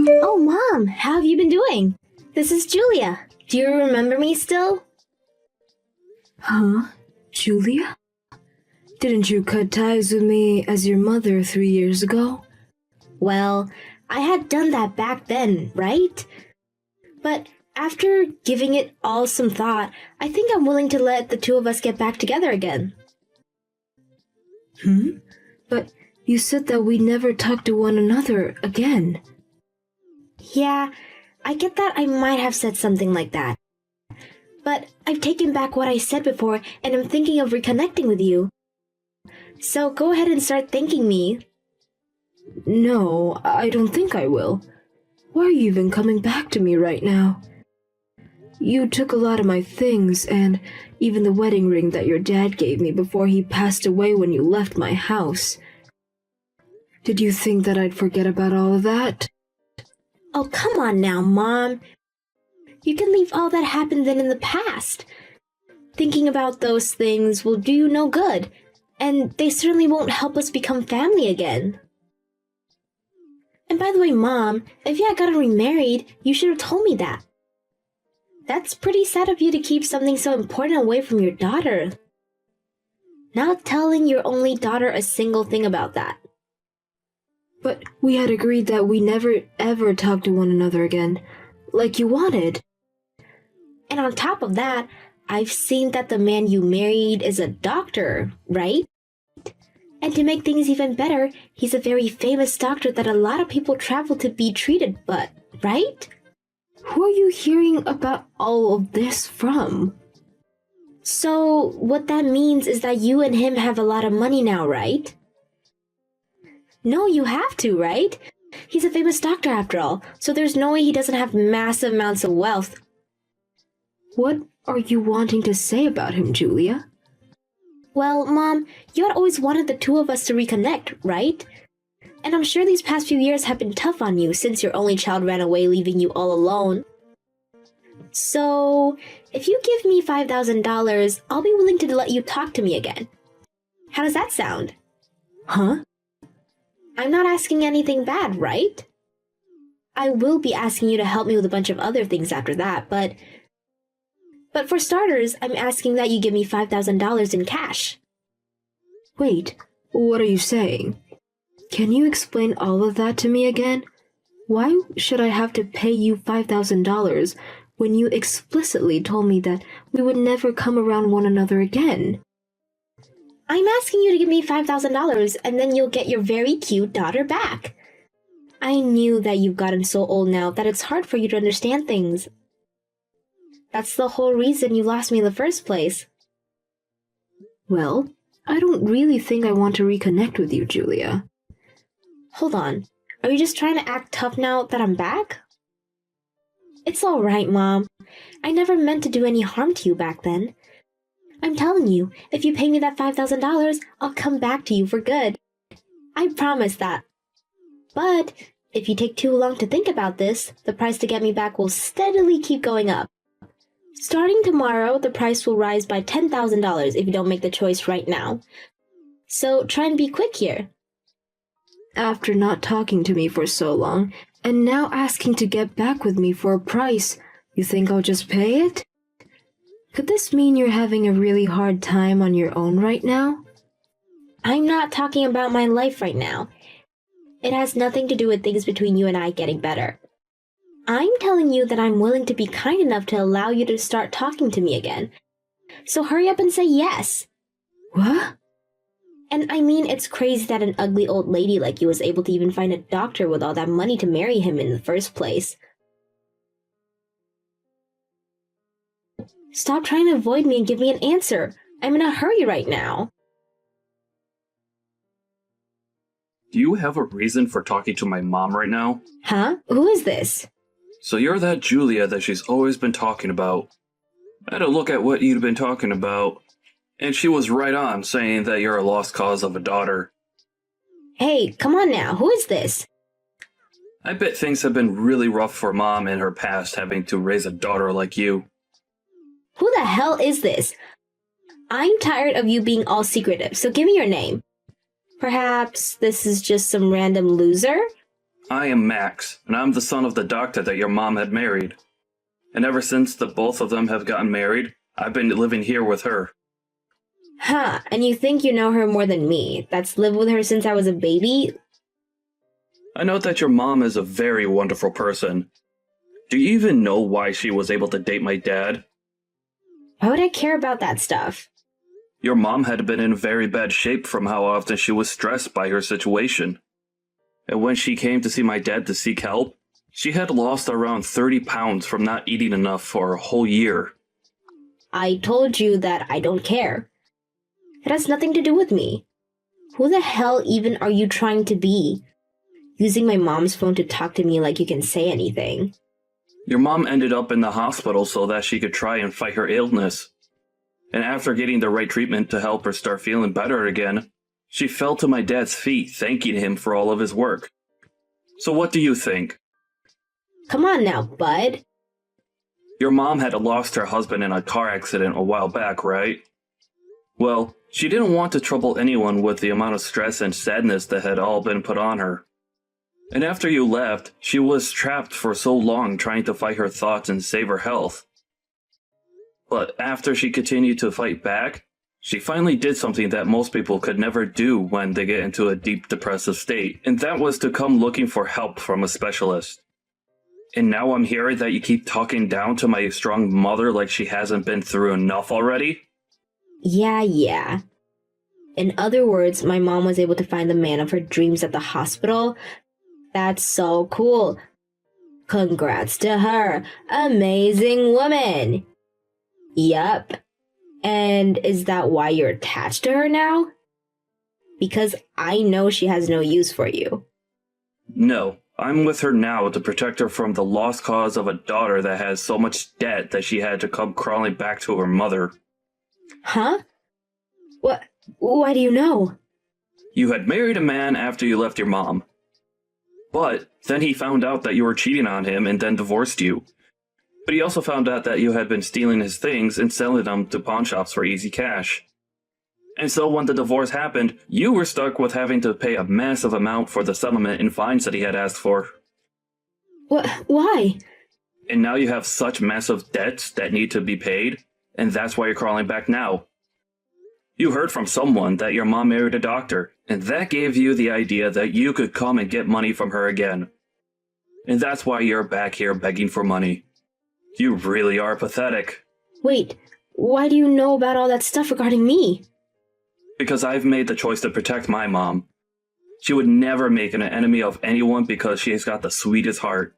Oh, Mom, how have you been doing? This is Julia. Do you remember me still? Huh? Julia? Didn't you cut ties with me as your mother 3 years ago? Well, I had done that back then, right? But after giving it all some thought, I think I'm willing to let the two of us get back together again. But you said that we never talk to one another again. Yeah, I get that I might have said something like that. But I've taken back what I said before and I'm thinking of reconnecting with you. So go ahead and start thanking me. No, I don't think I will. Why are you even coming back to me right now? You took a lot of my things and even the wedding ring that your dad gave me before he passed away when you left my house. Did you think that I'd forget about all of that? Oh, come on now, Mom. You can leave all that happened then in the past. Thinking about those things will do you no good, and they certainly won't help us become family again. And by the way, Mom, if you had gotten remarried, you should have told me that. That's pretty sad of you to keep something so important away from your daughter. Not telling your only daughter a single thing about that. But we had agreed that we never ever talk to one another again, like you wanted. And on top of that, I've seen that the man you married is a doctor, right? And to make things even better, he's a very famous doctor that a lot of people travel to be treated, but, right? Who are you hearing about all of this from? So, what that means is that you and him have a lot of money now, right? No, you have to, right? He's a famous doctor after all, so there's no way he doesn't have massive amounts of wealth. What are you wanting to say about him, Julia? Well, Mom, you had always wanted the two of us to reconnect, right? And I'm sure these past few years have been tough on you since your only child ran away leaving you all alone. So, if you give me $5,000, I'll be willing to let you talk to me again. How does that sound? Huh? I'm not asking anything bad, right? I will be asking you to help me with a bunch of other things after that, but for starters, I'm asking that you give me $5,000 in cash. Wait, what are you saying? Can you explain all of that to me again? Why should I have to pay you $5,000 when you explicitly told me that we would never come around one another again? I'm asking you to give me $5,000 and then you'll get your very cute daughter back. I knew that you've gotten so old now that it's hard for you to understand things. That's the whole reason you lost me in the first place. Well, I don't really think I want to reconnect with you, Julia. Hold on. Are you just trying to act tough now that I'm back? It's alright, Mom. I never meant to do any harm to you back then. I'm telling you, if you pay me that $5,000, I'll come back to you for good. I promise that. But if you take too long to think about this, the price to get me back will steadily keep going up. Starting tomorrow, the price will rise by $10,000 if you don't make the choice right now. So try and be quick here. After not talking to me for so long, and now asking to get back with me for a price, you think I'll just pay it? Could this mean you're having a really hard time on your own right now? I'm not talking about my life right now. It has nothing to do with things between you and I getting better. I'm telling you that I'm willing to be kind enough to allow you to start talking to me again. So hurry up and say yes. What? And I mean, it's crazy that an ugly old lady like you was able to even find a doctor with all that money to marry him in the first place. Stop trying to avoid me and give me an answer. I'm in a hurry right now. Do you have a reason for talking to my mom right now? Huh? Who is this? So you're that Julia that she's always been talking about. I had a look at what you'd been talking about, and she was right on saying that you're a lost cause of a daughter. Hey, come on now, who is this? I bet things have been really rough for Mom in her past having to raise a daughter like you. Who the hell is this? I'm tired of you being all secretive, so give me your name. Perhaps this is just some random loser? I am Max, and I'm the son of the doctor that your mom had married. And ever since the both of them have gotten married, I've been living here with her. Huh, and you think you know her more than me? That's lived with her since I was a baby? I know that your mom is a very wonderful person. Do you even know why she was able to date my dad? Why would I care about that stuff? Your mom had been in very bad shape from how often she was stressed by her situation. And when she came to see my dad to seek help, she had lost around 30 pounds from not eating enough for a whole year. I told you that I don't care. It has nothing to do with me. Who the hell even are you trying to be? Using my mom's phone to talk to me like you can say anything. Your mom ended up in the hospital so that she could try and fight her illness. And after getting the right treatment to help her start feeling better again, she fell to my dad's feet, thanking him for all of his work. So what do you think? Come on now, bud. Your mom had lost her husband in a car accident a while back, right? Well, she didn't want to trouble anyone with the amount of stress and sadness that had all been put on her. And after you left, she was trapped for so long trying to fight her thoughts and save her health. But after she continued to fight back, she finally did something that most people could never do when they get into a deep depressive state, and that was to come looking for help from a specialist. And now I'm hearing that you keep talking down to my strong mother like she hasn't been through enough already? Yeah. In other words, my mom was able to find the man of her dreams at the hospital. That's so cool. Congrats to her. Amazing woman. Yup. And is that why you're attached to her now? Because I know she has no use for you. No, I'm with her now to protect her from the lost cause of a daughter that has so much debt that she had to come crawling back to her mother. Huh? What? Why do you know? You had married a man after you left your mom. But then he found out that you were cheating on him and then divorced you. But he also found out that you had been stealing his things and selling them to pawn shops for easy cash. And so when the divorce happened, you were stuck with having to pay a massive amount for the settlement and fines that he had asked for. Why? And now you have such massive debts that need to be paid, and that's why you're crawling back now. You heard from someone that your mom married a doctor, and that gave you the idea that you could come and get money from her again. And that's why you're back here begging for money. You really are pathetic. Wait, why do you know about all that stuff regarding me? Because I've made the choice to protect my mom. She would never make an enemy of anyone because she's got the sweetest heart.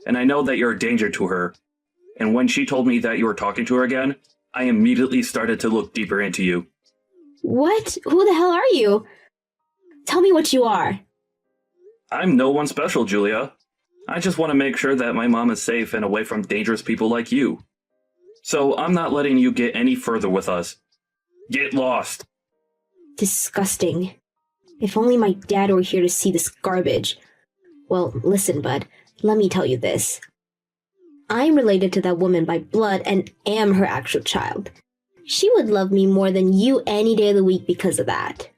And I know that you're a danger to her. And when she told me that you were talking to her again, I immediately started to look deeper into you. What? Who the hell are you? Tell me what you are. I'm no one special, Julia. I just want to make sure that my mom is safe and away from dangerous people like you. So I'm not letting you get any further with us. Get lost. Disgusting. If only my dad were here to see this garbage. Well, listen, bud. Let me tell you this. I'm related to that woman by blood and am her actual child. She would love me more than you any day of the week because of that.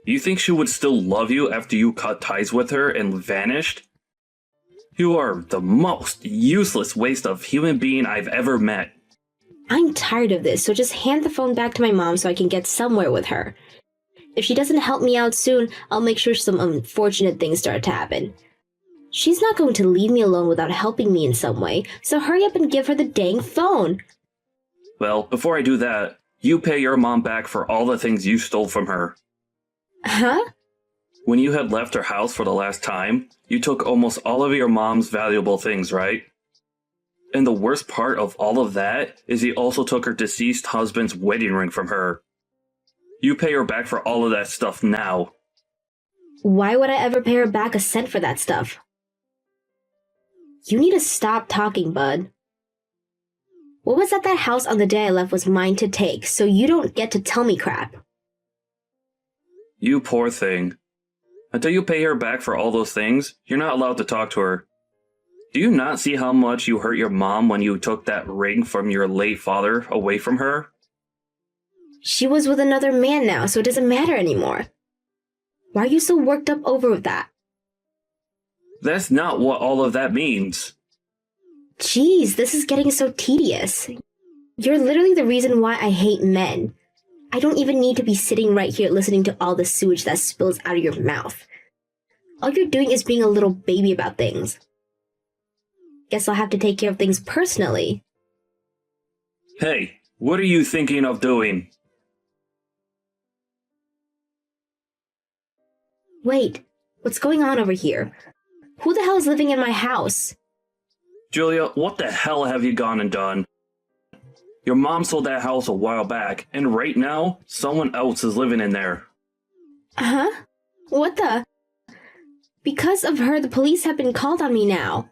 You think she would still love you after you cut ties with her and vanished? You are the most useless waste of human being I've ever met. I'm tired of this, so just hand the phone back to my mom so I can get somewhere with her. If she doesn't help me out soon, I'll make sure some unfortunate things start to happen. She's not going to leave me alone without helping me in some way, so hurry up and give her the dang phone. Well, before I do that, you pay your mom back for all the things you stole from her. Huh? When you had left her house for the last time, you took almost all of your mom's valuable things, right? And the worst part of all of that is you also took her deceased husband's wedding ring from her. You pay her back for all of that stuff now. Why would I ever pay her back a cent for that stuff? You need to stop talking, bud. What was at that house on the day I left was mine to take, so you don't get to tell me crap. You poor thing. Until you pay her back for all those things, you're not allowed to talk to her. Do you not see how much you hurt your mom when you took that ring from your late father away from her? She was with another man now, so it doesn't matter anymore. Why are you so worked up over that? That's not what all of that means. Jeez, this is getting so tedious. You're literally the reason why I hate men. I don't even need to be sitting right here listening to all the sewage that spills out of your mouth. All you're doing is being a little baby about things. Guess I'll have to take care of things personally. Hey, what are you thinking of doing? Wait, what's going on over here? Who the hell is living in my house? Julia, what the hell have you gone and done? Your mom sold that house a while back, and right now, someone else is living in there. Huh? What the? Because of her, the police have been called on me now.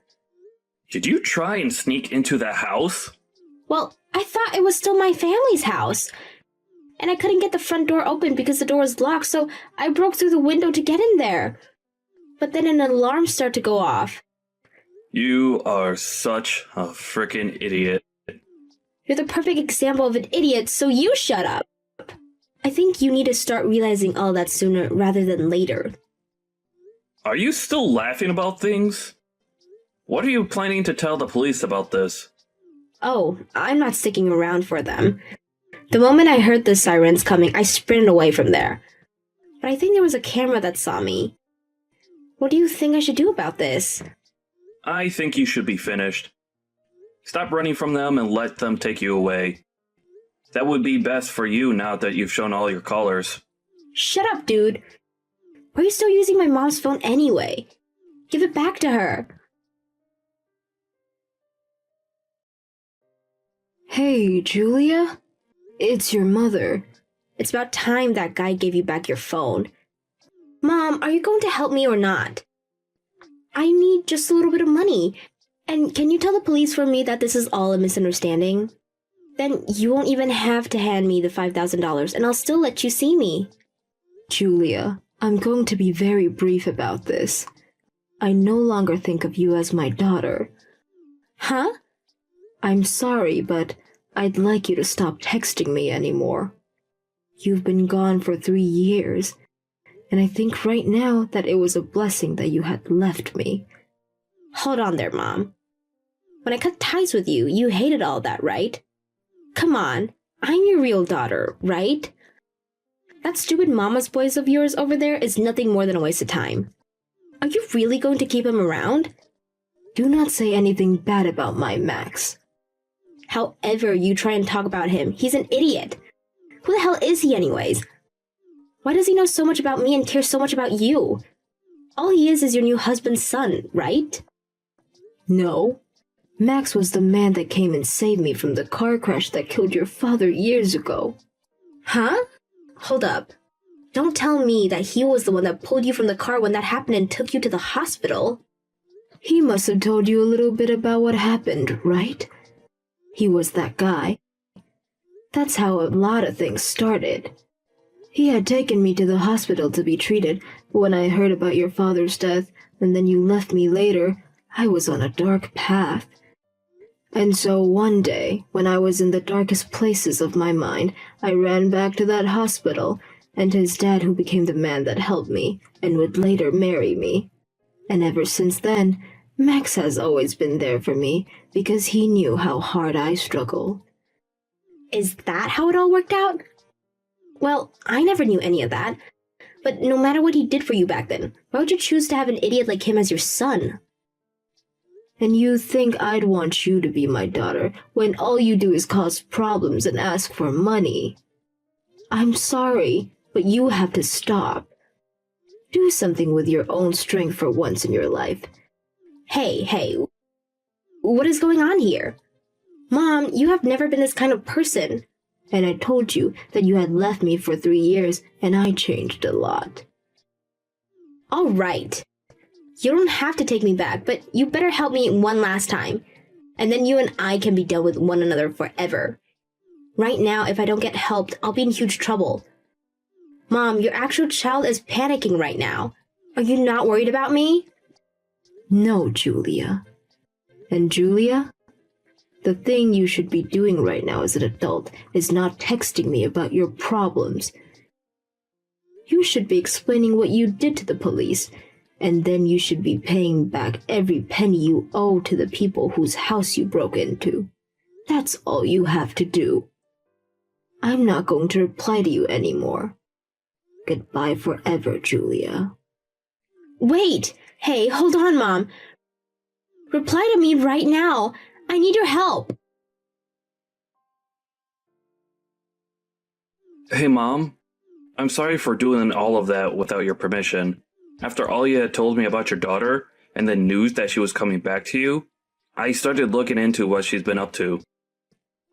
Did you try and sneak into that house? Well, I thought it was still my family's house. And I couldn't get the front door open because the door was locked, so I broke through the window to get in there. But then an alarm started to go off. You are such a frickin' idiot. You're the perfect example of an idiot, so you shut up. I think you need to start realizing all that sooner rather than later. Are you still laughing about things? What are you planning to tell the police about this? Oh, I'm not sticking around for them. The moment I heard the sirens coming, I sprinted away from there. But I think there was a camera that saw me. What do you think I should do about this? I think you should be finished. Stop running from them and let them take you away. That would be best for you now that you've shown all your colors. Shut up, dude. Why are you still using my mom's phone anyway? Give it back to her. Hey, Julia? It's your mother. It's about time that guy gave you back your phone. Mom, are you going to help me or not? I need just a little bit of money. And can you tell the police for me that this is all a misunderstanding? Then you won't even have to hand me the $5,000 and I'll still let you see me. Julia, I'm going to be very brief about this. I no longer think of you as my daughter. Huh? I'm sorry, but I'd like you to stop texting me anymore. You've been gone for 3 years, and I think right now that it was a blessing that you had left me. Hold on there, Mom. When I cut ties with you, you hated all that, right? Come on, I'm your real daughter, right? That stupid mama's boys of yours over there is nothing more than a waste of time. Are you really going to keep him around? Do not say anything bad about my Max. However you try and talk about him, he's an idiot. Who the hell is he anyways? Why does he know so much about me and care so much about you? All he is your new husband's son, right? No. Max was the man that came and saved me from the car crash that killed your father years ago. Huh? Hold up. Don't tell me that he was the one that pulled you from the car when that happened and took you to the hospital. He must have told you a little bit about what happened, right? He was that guy. That's how a lot of things started. He had taken me to the hospital to be treated, but when I heard about your father's death, and then you left me later, I was on a dark path. And so one day, when I was in the darkest places of my mind, I ran back to that hospital, and his dad who became the man that helped me, and would later marry me. And ever since then, Max has always been there for me, because he knew how hard I struggled. Is that how it all worked out? Well, I never knew any of that. But no matter what he did for you back then, why would you choose to have an idiot like him as your son? And you think I'd want you to be my daughter when all you do is cause problems and ask for money? I'm sorry, but you have to stop. Do something with your own strength for once in your life. Hey, what is going on here? Mom, you have never been this kind of person. And I told you that you had left me for 3 years, and I changed a lot. All right. You don't have to take me back, but you better help me one last time. And then you and I can be done with one another forever. Right now, if I don't get helped, I'll be in huge trouble. Mom, your actual child is panicking right now. Are you not worried about me? No, Julia. And Julia? The thing you should be doing right now as an adult is not texting me about your problems. You should be explaining what you did to the police and then you should be paying back every penny you owe to the people whose house you broke into. That's all you have to do. I'm not going to reply to you anymore. Goodbye forever, Julia. Wait! Hey, hold on, Mom. Reply to me right now. I need your help. Hey, Mom. I'm sorry for doing all of that without your permission. After all you had told me about your daughter, and the news that she was coming back to you, I started looking into what she's been up to.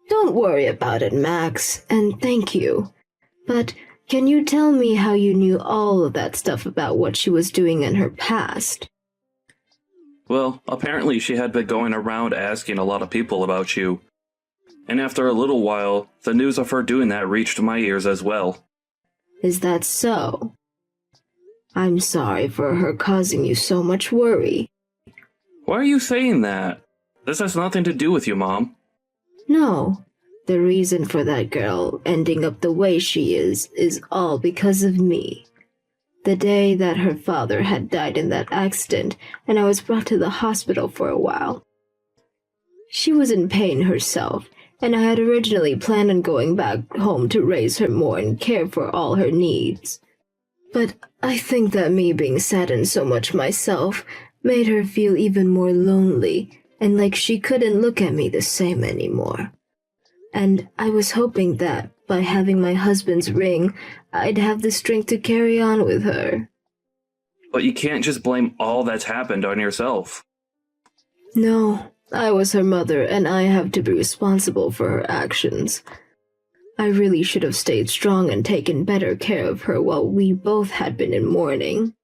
Don't worry about it, Max, and thank you. But can you tell me how you knew all of that stuff about what she was doing in her past? Well, apparently she had been going around asking a lot of people about you. And after a little while, the news of her doing that reached my ears as well. Is that so? I'm sorry for her causing you so much worry. Why are you saying that? This has nothing to do with you, Mom. No, the reason for that girl ending up the way she is all because of me. The day that her father had died in that accident, and I was brought to the hospital for a while. She was in pain herself, and I had originally planned on going back home to raise her more and care for all her needs. But I think that me being saddened so much myself made her feel even more lonely, and like she couldn't look at me the same anymore. And I was hoping that, by having my husband's ring, I'd have the strength to carry on with her. But you can't just blame all that's happened on yourself. No, I was her mother, and I have to be responsible for her actions. I really should have stayed strong and taken better care of her while we both had been in mourning.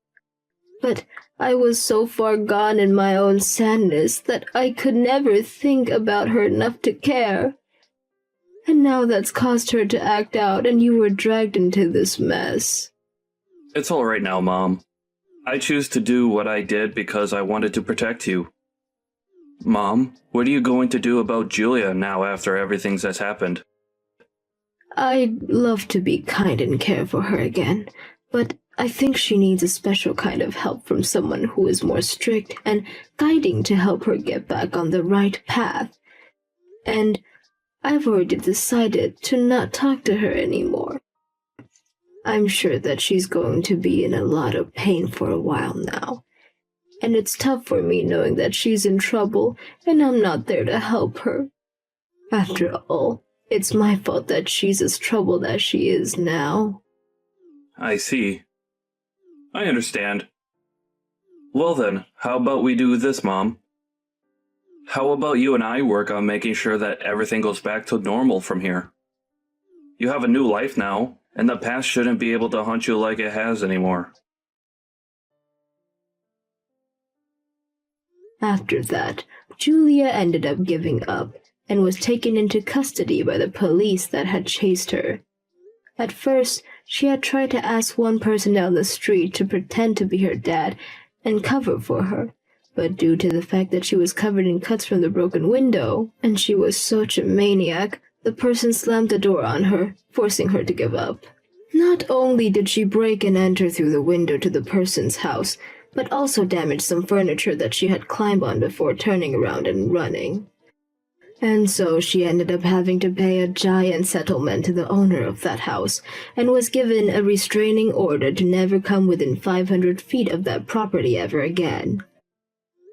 But I was so far gone in my own sadness that I could never think about her enough to care. And now that's caused her to act out, and you were dragged into this mess. It's all right now, Mom. I choose to do what I did because I wanted to protect you. Mom, what are you going to do about Julia now after everything that's happened? I'd love to be kind and care for her again, but I think she needs a special kind of help from someone who is more strict and guiding to help her get back on the right path. And I've already decided to not talk to her anymore. I'm sure that she's going to be in a lot of pain for a while now. And it's tough for me knowing that she's in trouble and I'm not there to help her. After all, it's my fault that she's as troubled as she is now. I see. I understand. Well then, how about we do this, Mom? How about you and I work on making sure that everything goes back to normal from here? You have a new life now, and the past shouldn't be able to haunt you like it has anymore. After that, Julia ended up giving up and was taken into custody by the police that had chased her. At first, she had tried to ask one person down the street to pretend to be her dad and cover for her, but due to the fact that she was covered in cuts from the broken window, and she was such a maniac, the person slammed the door on her, forcing her to give up. Not only did she break and enter through the window to the person's house, but also damaged some furniture that she had climbed on before turning around and running. And so she ended up having to pay a giant settlement to the owner of that house, and was given a restraining order to never come within 500 feet of that property ever again.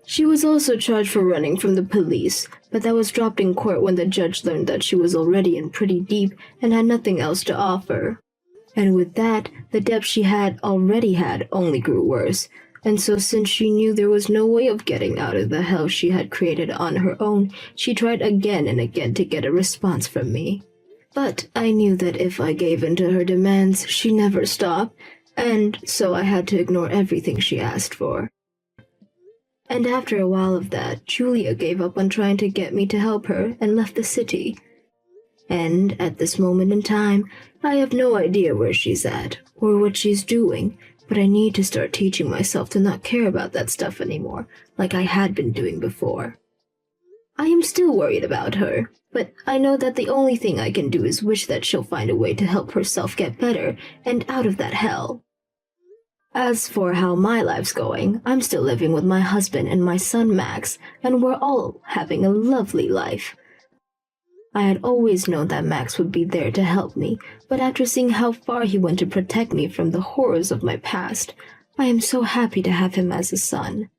She was also charged for running from the police, but that was dropped in court when the judge learned that she was already in pretty deep and had nothing else to offer. And with that, the debt she had already had only grew worse, and so since she knew there was no way of getting out of the hell she had created on her own, she tried again and again to get a response from me. But I knew that if I gave in to her demands, she'd never stop, and so I had to ignore everything she asked for. And after a while of that, Julia gave up on trying to get me to help her and left the city. And at this moment in time, I have no idea where she's at, or what she's doing, but I need to start teaching myself to not care about that stuff anymore, like I had been doing before. I am still worried about her, but I know that the only thing I can do is wish that she'll find a way to help herself get better and out of that hell. As for how my life's going, I'm still living with my husband and my son Max, and we're all having a lovely life. I had always known that Max would be there to help me, but after seeing how far he went to protect me from the horrors of my past, I am so happy to have him as a son.